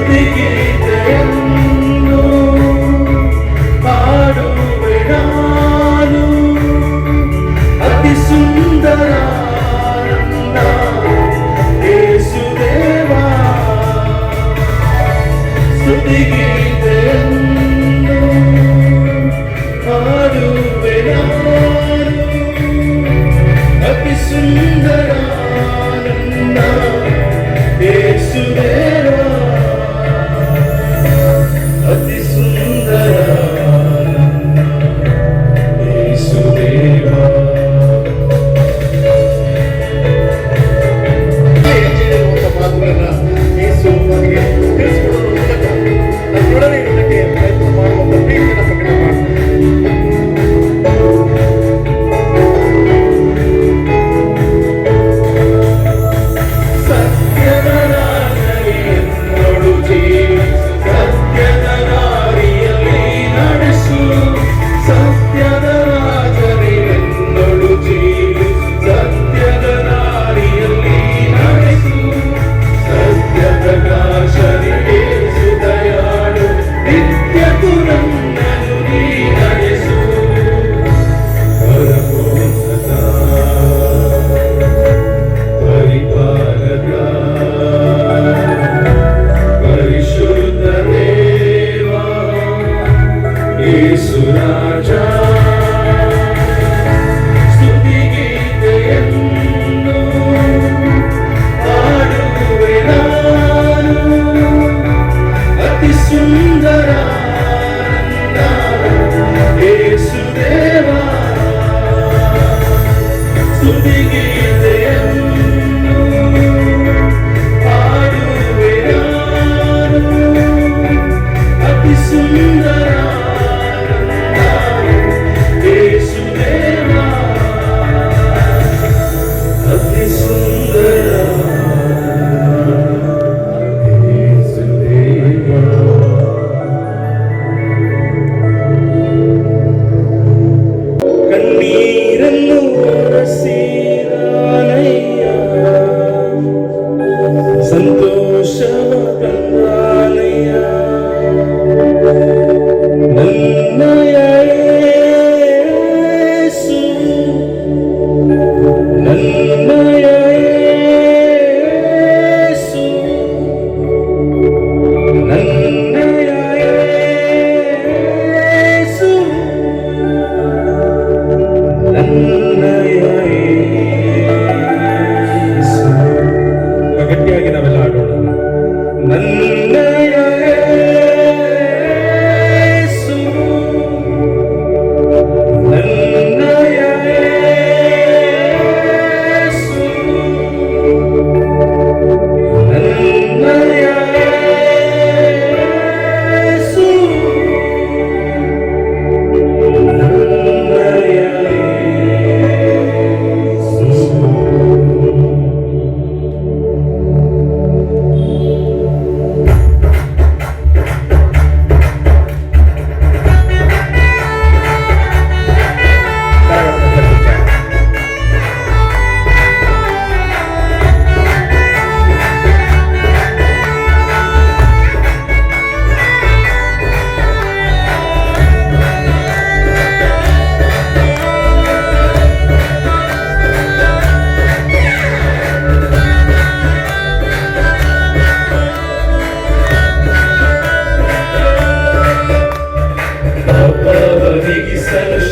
ಸ್ತುತಿಗೀತೆಯನ್ನು ಹಾಡುವೆ ನಾನು, ಅತಿ ಸುಂದರ ನನ್ನ ಯೇಸುದೇವಾ. ಸ್ತುತಿಗೀತೆಯನ್ನು ಹಾಡುವೆ ನಾನು, ಅತಿ ಸುಂದರ ನನ್ನ ಯೇಸುದೇವಾ. ಅತಿ ಸುಂದರ ಯೇಸುದೇವಾ. ಮಾತುಗಳನ್ನ ಯೇಸು ನಮಗೆ ತಿಳಿಸಿಕೊಡುವ ಮೂಲಕ ನನ್ನೊಡನೆ ಇರುವುದಕ್ಕೆ ಪ್ರಯತ್ನ ಮಾಡುವಂತ ಪ್ರೀತಿಯನ್ನು ಪ್ರಕಟ ಮಾಡ್ತಾರೆ. ಸತ್ಯದ ರಾಜನೆನ್ನೊಳು ಜೀವಿಸು, ಸತ್ಯದ ದಾರಿಯಲ್ಲಿ ನಡೆಸು, ಸತ್ಯದ ರಾಜನೆನ್ನೊಳು ಜೀವಿಸು, ಸತ್ಯದ ದಾರಿಯಲ್ಲಿ ನಡೆಸು, ಸತ್ಯ ಪ್ರಕಾಶನಿಗೆ ಸುದಯಾಳು, ನಿತ್ಯಕ್ಕೂ ನನ್ನನ್ನು ನೀ ನಡೆಸು. ಪರಮೋನ್ನತ ಪರಿಪಾಲಕ ಪರಿಶುದ್ಧ ದೇವ ಯೇಸು ರಾಜ. ಸ್ತುತಿಗೀತೆಯನ್ನು ಹಾಡುವೆ ನಾನು, ಅತಿ ಸುಂದರ ನನ್ನ ಯೇಸುದೇವಾ. ಸ್ತುತಿಗೀತೆಯನ್ನು ಹಾಡುವೆ ನಾನು, ಅತಿ ಸುಂದರ ನನ್ನ ಯೇಸುದೇವಾ. ಅತಿ ಸುಂದರ ಯೇಸುದೇವಾ. ಕಣ್ಣೀರನ್ನು ಒರೆಸಿದಾನಯ್ಯ, ಸಂತೋಷವ ತಂದಾನಯ್ಯ. ನನ್ನಯ ಯೇಸು, ನನ್ನಯ ಯೇಸು, ನನ್ನಯ ಯೇಸು, ನನ್ನಯ ಯೇಸು. ಗಟ್ಟಿಯಾಗಿ ನಾವೆಲ್ಲ ಆಡೋಣ. ನನ್ನಯ ಯೇಸು, ನನ್ನಯ ಯೇಸು, ನನ್ನಯ ಯೇಸು, ನನ್ನಯ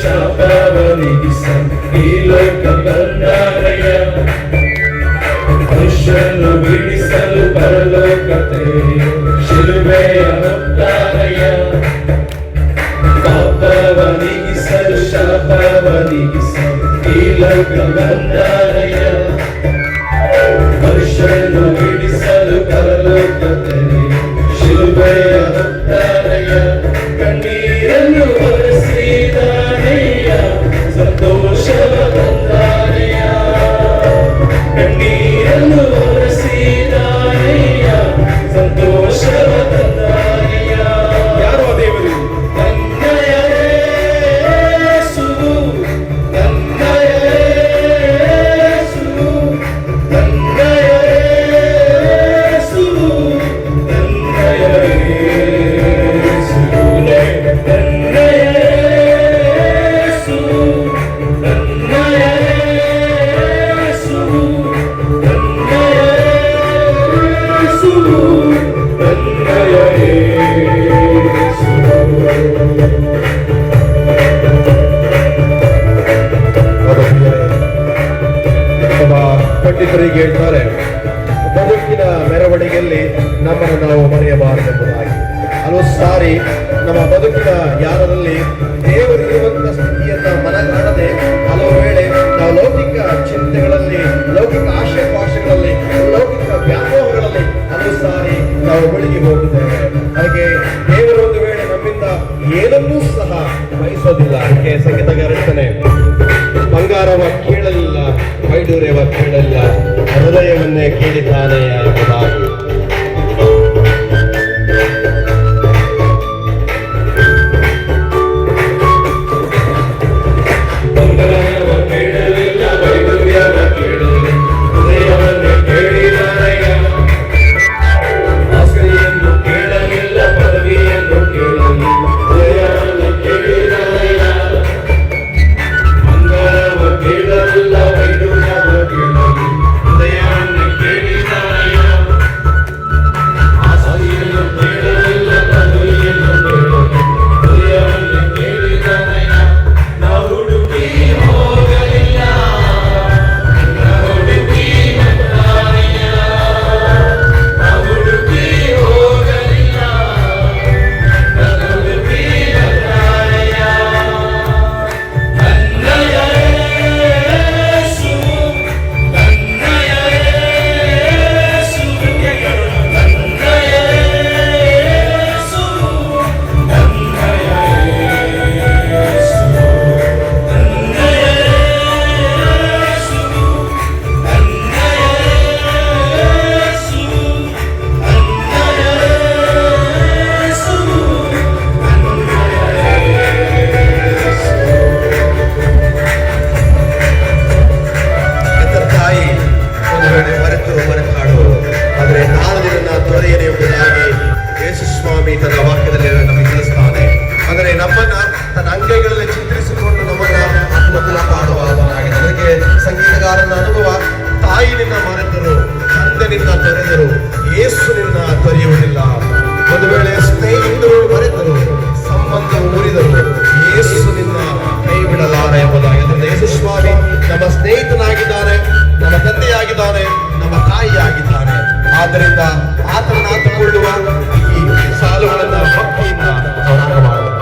ಶಾಪವನಿಗಿಸಲು ಈ ಲೋಕ ಬಂದಾರಯ್ಯ, ಮನುಷ್ಯನು ಬಿಡಿಸಲು ಪರಲೋಕತೆ ಶಿಲುಬೆಯ ಹೊತ್ತಾರಯ್ಯ. ಪಾಪವನಿಗಿಸಲು ಶಾಪವನಿಗಿಸಲು ಈ ಲೋಕ ಬಂದಾರಯ್ಯ, ಮನುಷ್ಯನು ಬಿಡಿಸಲು ಪರಲೋಕತೆ ಶಿಲುಬೆಯ ಹೊತ್ತಾರಯ್ಯ. ಕಣ್ಣೀರನ್ನು ಒರೆಸಿದಾನಯ್ಯ, ಸಂತೋಷವ ತಂದಾನಯ್ಯ. ಕಣ್ಣೀರನ್ನು ಒರೆಸಿದಾನಯ್ಯ, ಸಂತೋಷವ ತಂದಾನಯ್ಯ. ಯಾರೋ ದೇವರು ನನ್ನಯ ಯೇಸು, ನನ್ನಯ ಹಲವು ಸಾರಿ ನಮ್ಮ ಬದುಕಿನ ಯಾರದಲ್ಲಿ ದೇವರಿರುವಂತ ಸ್ಥಿತಿಯನ್ನ ಮನಗಾಣದೆ ಹಲವು ವೇಳೆ ನಾವು ಲೌಕಿಕ ಚಿಂತೆಗಳಲ್ಲಿ, ಲೌಕಿಕ ಆಶಯಪಾಶಗಳಲ್ಲಿ, ಲೌಕಿಕ ವ್ಯಾಮೋಹಗಳಲ್ಲಿ ಹಲವು ಸಾರಿ ನಾವು ಮುಳುಗಿ ಹೋಗಿದ್ದೇವೆ. ಹಾಗೆ ದೇವರು ಒಂದು ವೇಳೆ ನಮ್ಮಿಂದ ಏನನ್ನೂ ಸಹ ಬಯಸೋದಿಲ್ಲ. ಅದಕ್ಕೆ ಸಂಗೀತಗಾರ ಹೇಳ್ತಾನೆ, ಬಂಗಾರವ ಕೇಳಲಿಲ್ಲ, ವೈಡೂರ್ಯವ ಕೇಳಲಿಲ್ಲ, ಹೃದಯವನ್ನೇ ಕೇಳಿದ್ದಾನೆ ಎಂಬುದಾಗಿ. ಆದ್ದರಿಂದ ಆತನ ಆತುಕೊಳ್ಳುವ ಈ ಸಾಲುಗಳನ್ನ ಭಕ್ತಿಯಿಂದ ಶ್ರವಣ ಮಾಡಬೇಕು.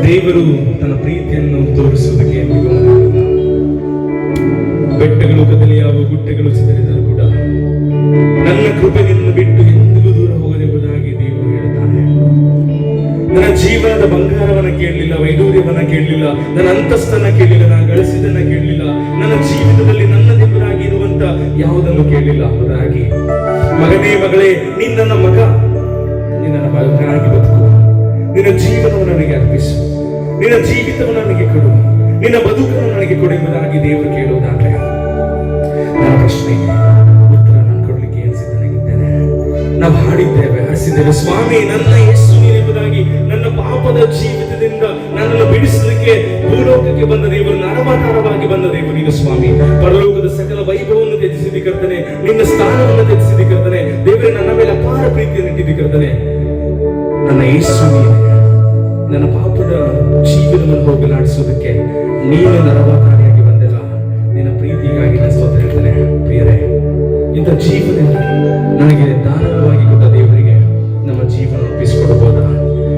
ದೇವರು ತನ್ನ ಪ್ರೀತಿಯನ್ನು ತೋರಿಸುವುದಕ್ಕೆ ಎಂದಿಗೂ ಮರೆಯಲ್ಲ. ಬೆಟ್ಟಗಳು ಕದಲಿ ಹಾಗೂ ಗುಡ್ಡೆಗಳು ಸಿದರಿದರೂ ಕೂಡ ನನ್ನ ಕೃಪೆಯನ್ನು ಬಿಟ್ಟು ಎಂದಿಗೂ ಜೀವನದ ಬಂಗಾರವನ್ನ ಕೇಳಲಿಲ್ಲ, ವೈಡೂರ್ಯವನ್ನ ಕೇಳಲಿಲ್ಲ, ನನ್ನ ಅಂತಸ್ತನ್ನ ಕೇಳಲಿಲ್ಲ, ನಾನು ಗಳಿಸಿದನ್ನ ಕೇಳಲಿಲ್ಲ, ನನ್ನ ಜೀವಿತದಲ್ಲಿ ನನ್ನದೆಂಬುದಾಗಿ ಇರುವಂತ ಯಾವುದನ್ನು ಕೇಳಲಿಲ್ಲ. ಬದಲಾಗಿ ಮಗನೇ ಮಗಳೇ, ನೀನ್ ನನ್ನ ಮಗ, ನೀನ್ ನನ್ನ ಮಗನಾಗಿ ಬದುಕು, ನಿನ್ನ ಜೀವನವನ್ನು ನನಗೆ ಅರ್ಪಿಸು, ನಿನ್ನ ಜೀವಿತವನ್ನು ನನಗೆ ಕೊಡು, ನಿನ್ನ ಬದುಕನ್ನು ನನಗೆ ಕೊಡು ಎಂಬುದಾಗಿ ದೇವರು ಕೇಳುವುದಾದ್ರೆ ನನ್ನ ಪ್ರಶ್ನೆಗೆ ಉತ್ತರ ನಾನು ಕೊಡ್ಲಿಕ್ಕೆ ಏನು ಸಿದ್ಧನಾಗಿದ್ದೇನೆ. ನಾವು ಹಾಡಿದ್ದೇವೆ, ಹರಿಸಿದ್ದೇವೆ, ಸ್ವಾಮಿ ನನ್ನ ಯೇಸು ನೀನೆಂಬುದಾಗಿ. ನನ್ನ ಪಾಪದ ಜೀವಿತದಿಂದ ನನ್ನನ್ನು ಬಿಡಿಸಲಿಕ್ಕೆ ಭೂಲೋಕಕ್ಕೆ ಬಂದ ದೇವರು, ನರಮಾಕಾರವಾಗಿ ಬಂದ ದೇವರು ನೀನು ಸ್ವಾಮಿ. ಪರಲೋಕದ ಸಕಲ ವೈಭವವನ್ನು ತ್ಯಜಿಸಿದಿ ಕರ್ತನೆ, ನಿನ್ನ ಸ್ಥಾನವನ್ನು ತ್ಯಜಿಸಿದಿ ಕರ್ತನೆ. ದೇವರೇ, ನನ್ನ ಮೇಲೆ ಅಪಾರ ಪ್ರೀತಿಯನ್ನು ಇಟ್ಟಿದ್ದಿ ಕರ್ತನೆ. ನನ್ನ ಯೇಸು ನೀನೆ, ನನ್ನ ಪಾಪದ ಜೀವನವನ್ನು ಹೋಗಲಾಡಿಸುವುದಕ್ಕೆ ನೀನು ನರಮಾಕಾರಿಯಾಗಿ ಬಂದಿಲ್ಲ. ನಿನ್ನ ಪ್ರೀತಿಗಾಗಿ ನಾನು ಸ್ತೋತ್ರ ಹೇಳ್ತೇನೆ. ಪ್ರಿಯರೇ, ಇಂಥ ಜೀವನ ನನಗೆ ದಾನವಾಗಿ ಕೊಟ್ಟ ದೇವರಿಗೆ ನಮ್ಮ ಜೀವನ ಒಪ್ಪಿಸಿಕೊಡಬಹುದಾ?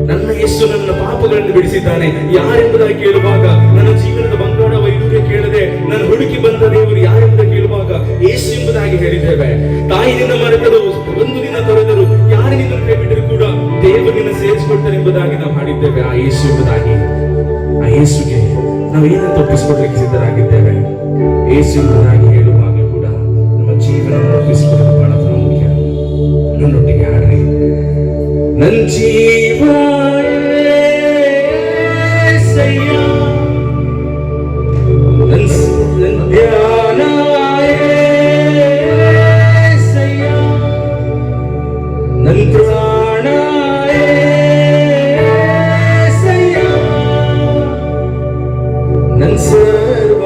ನನ್ನ ಯೇಸು ನನ್ನ ಪಾಪಗಳನ್ನು ಬಿಡಿಸಿದ್ದಾನೆ ಯಾರೆಂಬುದಾಗಿ ಕೇಳುವಾಗ, ನನ್ನ ಜೀವನದ ಬಂಗಾರ ವೈಡೂರ್ಯ ಕೇಳದೆ ನನ್ನ ಹುಡುಕಿ ಬಂದ ದೇವರು ಯಾರೆಂಬುದಾಗಿ ಕೇಳುವಾಗ ಯೇಸು ಎಂಬುದಾಗಿ ಹೇಳಿದ್ದೇವೆ. ತಾಯಿ ನಿನ್ನ ಮರೆತರು, ಒಂದು ದಿನ ತೊರೆದರು, ಯಾರು ನಿನ್ನ ಕೈ ಬಿಟ್ಟರು ಕೂಡ ದೇವರು ನಿನ್ನ ಸೇರಿಸಿಕೊಡ್ತಾರೆ ಎಂಬುದಾಗಿ ನಾವು ಹಾಡಿದ್ದೇವೆ. ಆ ಯೇಸು ಎಂಬುದಾಗಿ, ಆ ಯೇಸುಗೆ ನಾವು ಏನಂತ ಒಪ್ಪಿಸಿಕೊಡ್ಲಿಕ್ಕೆ ಸಿದ್ಧರಾಗಿದ್ದೇವೆ. ಯೇಸು ಎಂಬುದಾಗಿ ಹೇಳುವಾಗ ಕೂಡ ನಮ್ಮ ಜೀವನ ಒಪ್ಪಿಸಿಕೊಳ್ಳಲು ಬಹಳ ಪ್ರಾಮುಖ್ಯ. ನನ್ನೊಟ್ಟಿಗೆ ಹಾಡ್ರಿ. ನನ್ನ ಜೀವ యేసయ్య, ನನ್ನ ಧ್ಯಾನ యేసయ్య, ನನ್ನ ಪ್ರಾಣ యేసయ్య, ನನ್ನ ಸರ್ವ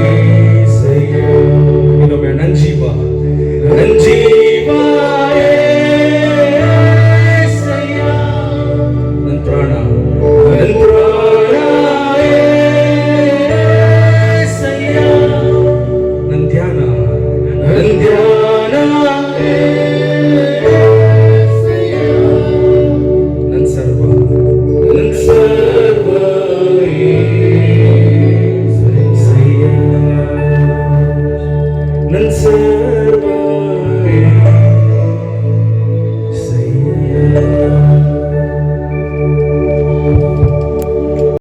యేసయ్ಯ. ಇನ್ನೊಮ್ಮೆ ನನ್ನ ಜೀವ, ನನ್ನ ಜೀವ యేసయ్య, ನನ್ನ ಪ್ರಾಣ, ನನ್ನ ಪ್ರಾಣ యేಸయ్ಯ, ನನ್ನ ಧ್ಯಾನ, ನನ್ನ ಧ್ಯಾನ యేಸయ్ಯ, ನನ್ನ ಸರ್ವ, ನನ್ನ ಸರ್ವ యేಸయ్ಯ, ನನ್ನ ಸರ್ವ యేಸయ్ಯ.